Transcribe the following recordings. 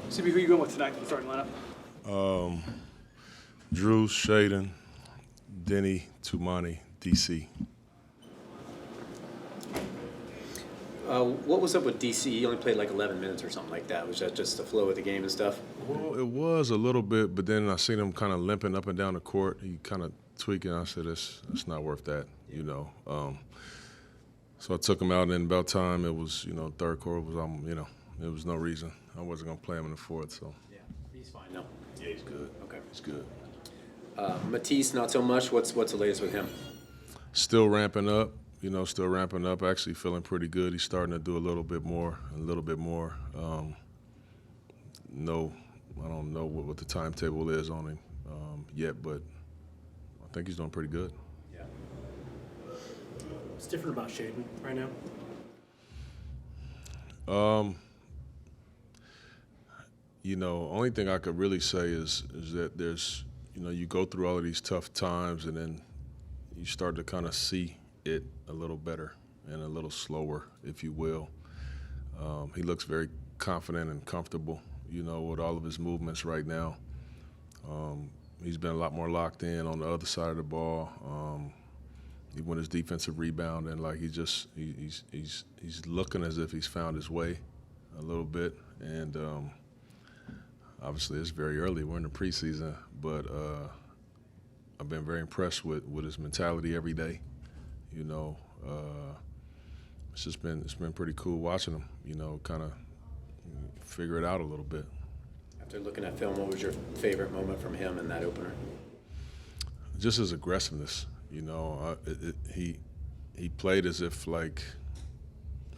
CB, who are you going with tonight in the starting lineup? Drew, Shaden, Denny, Tumani, DC. What was up with DC? He only played like 11 minutes or something like that. Was that just the flow of the game and stuff? Well, it was a little bit, but then I seen him kind of limping up and down the court. He kind of tweaking. I said, it's not worth that, you know. So I took him out, and then about time it was, third quarter was, there was no reason. I wasn't going to play him in the fourth, so. Yeah, he's fine now. Yeah, he's good. Okay. He's good. Matisse, not so much. What's the latest with him? Still ramping up. Still ramping up, actually feeling pretty good. He's starting to do a little bit more. No, I don't know what the timetable is on him yet, but I think he's doing pretty good. Yeah. What's different about Shaden right now? Only thing I could really say is that there's, you go through all of these tough times and then you start to kind of see it a little better and a little slower, if you will. He looks very confident and comfortable, with all of his movements right now. He's been a lot more locked in on the other side of the ball. He won his defensive rebound, and like he's looking as if he's found his way a little bit. And obviously it's very early. We're in the preseason, but I've been very impressed with his mentality every day. It's been pretty cool watching him, kind of figure it out a little bit. After looking at film, what was your favorite moment from him in that opener? Just his aggressiveness, he played as if like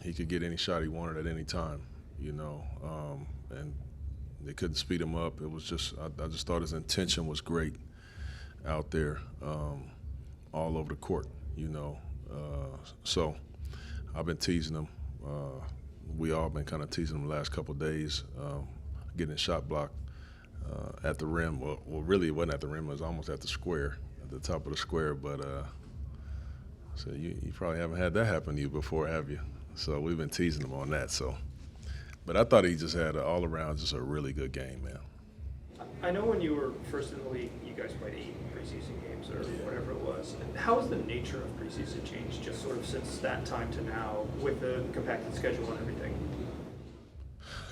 he could get any shot he wanted at any time, and they couldn't speed him up. It was just I just thought his intention was great out there, all over the court, So I've been teasing him. We all been kind of teasing him the last couple of days, getting a shot block at the rim. Well, really it wasn't at the rim. It was almost at the square, at the top of the square. But so you probably haven't had that happen to you before, have you? So we've been teasing him on that. So, but I thought he just had all around just a really good game, man. I know when you were first in the league, you guys played 8 preseason games or whatever it was. How has the nature of preseason changed just sort of since that time to now with the compacted schedule and everything?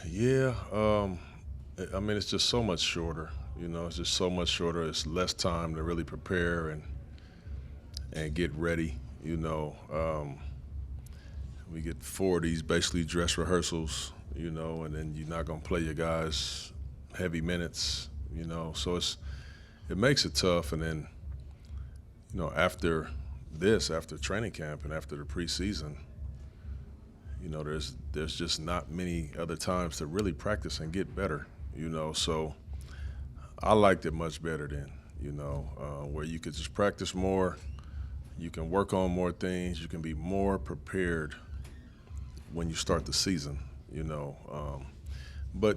Yeah, it's just so much shorter. It's just so much shorter. It's less time to really prepare and get ready. We get 4 of these basically dress rehearsals, and then you're not going to play your guys heavy minutes, so it makes it tough. And then, after training camp and after the preseason, there's just not many other times to really practice and get better, so I liked it much better then, where you could just practice more, you can work on more things, you can be more prepared when you start the season, but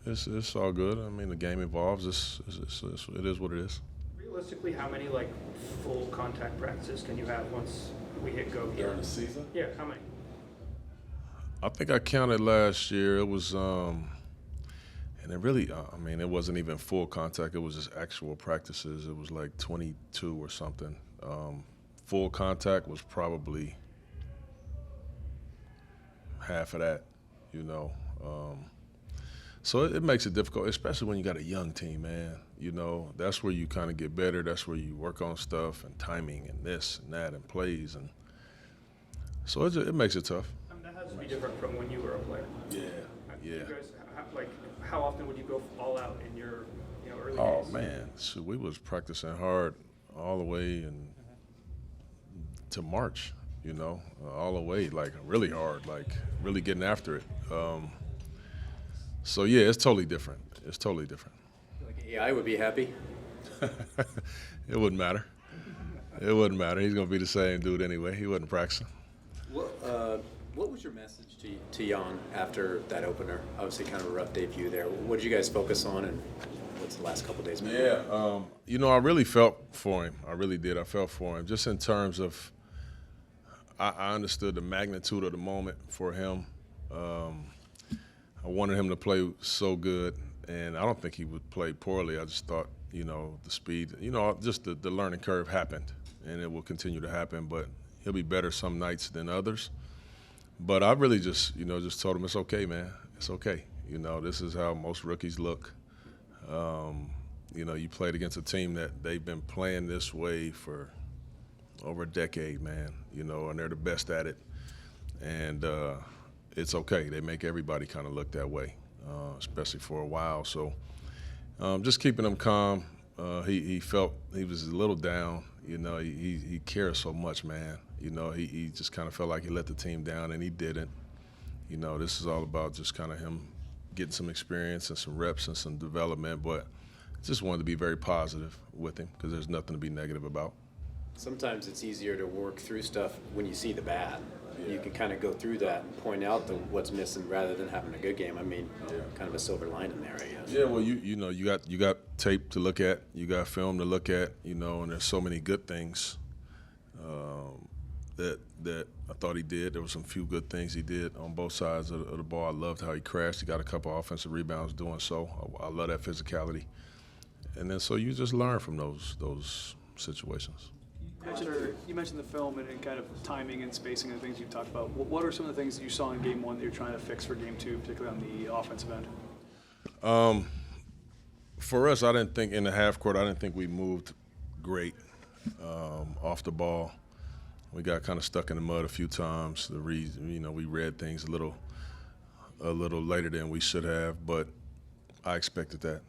it's all good. I mean, the game evolves. It is what it is. Realistically, how many full contact practices can you have once we hit go here? During the season? Yeah, how many? I think I counted last year. It was, and it really, it wasn't even full contact. It was just actual practices. It was like 22 or something. Full contact was probably half of that, So it makes it difficult, especially when you got a young team, man. That's where you kind of get better. That's where you work on stuff and timing and this and that and plays. And so it makes it tough. That has to be different from when you were a player. Yeah. You guys, how often would you go all out in your early days? Oh, man. So we was practicing hard all the way to March, all the way, really hard, really getting after it. So, yeah, it's totally different. It's totally different. AI would be happy. It wouldn't matter. It wouldn't matter. He's going to be the same dude anyway. He wasn't practicing. What was your message to Jan after that opener? Obviously kind of a rough debut there. What did you guys focus on, and what's the last couple of days been? Yeah, I really felt for him. I really did. I felt for him just in terms of I understood the magnitude of the moment for him. I wanted him to play so good, and I don't think he would play poorly. I just thought, the speed, just the learning curve happened, and it will continue to happen, but he'll be better some nights than others. But I really just told him, it's okay, man. It's okay. This is how most rookies look. You played against a team that they've been playing this way for over a decade, man, and they're the best at it. And it's okay. They make everybody kind of look that way, especially for a while. So just keeping him calm. He felt he was a little down. He cares so much, man. He just kind of felt like he let the team down, and he didn't. This is all about just kind of him getting some experience and some reps and some development, but just wanted to be very positive with him because there's nothing to be negative about. Sometimes it's easier to work through stuff when you see the bad. Yeah. You can kind of go through that and point out what's missing rather than having a good game. I mean, kind of a silver lining there, I guess. Yeah, well, you got tape to look at, you got film to look at, and there's so many good things that I thought he did. There were some few good things he did on both sides of the ball. I loved how he crashed. He got a couple offensive rebounds doing so. I love that physicality. And then so you just learn from those situations. You mentioned the film and kind of timing and spacing and things you've talked about. What are some of the things that you saw in Game 1 that you're trying to fix for Game 2, particularly on the offensive end? For us, I didn't think in the half court, I didn't think we moved great off the ball. We got kind of stuck in the mud a few times. The reason, we read things a little later than we should have, but I expected that.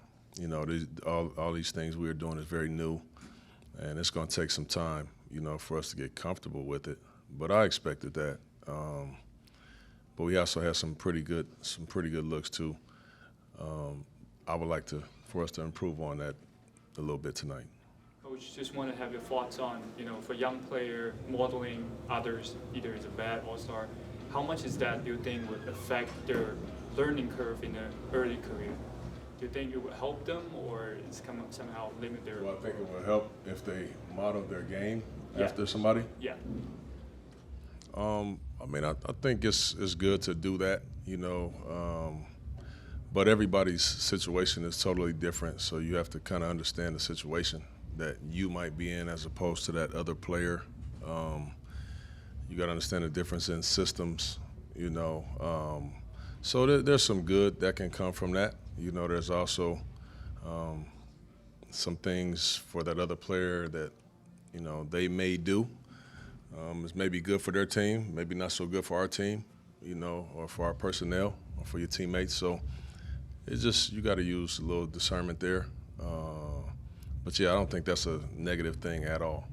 All these things we were doing is very new, and it's going to take some time, for us to get comfortable with it. But I expected that. But we also had some pretty good looks too. I would like for us to improve on that a little bit tonight. Coach, just want to have your thoughts on, for young player modeling others, either as a bad all-star, how much is that do you think would affect their learning curve in their early career? Do you think it would help them, or it's somehow limit their? Well, I think it would help if they model their game after somebody. Yeah. I think it's good to do that, but everybody's situation is totally different, so you have to kind of understand the situation that you might be in as opposed to that other player. You got to understand the difference in systems, So there's some good that can come from that. There's also some things for that other player that, they may do. It's maybe good for their team, maybe not so good for our team, or for our personnel or for your teammates. So it's just you got to use a little discernment there. But, yeah, I don't think that's a negative thing at all.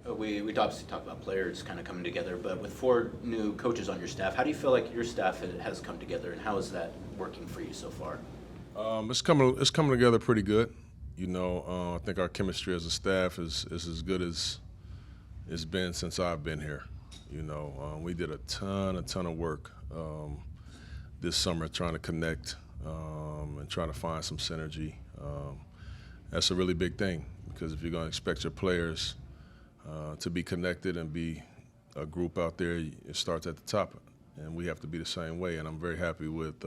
We obviously talk about players kind of coming together, but with 4 new coaches on your staff, how do you feel like your staff has come together, and how is that working for you so far? It's coming together pretty good. I think our chemistry as a staff is as good as it's been since I've been here. We did a ton of work this summer trying to connect and trying to find some synergy. That's a really big thing, because if you're going to expect your players to be connected and be a group out there, it starts at the top, and we have to be the same way. And I'm very happy with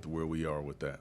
where we are with that.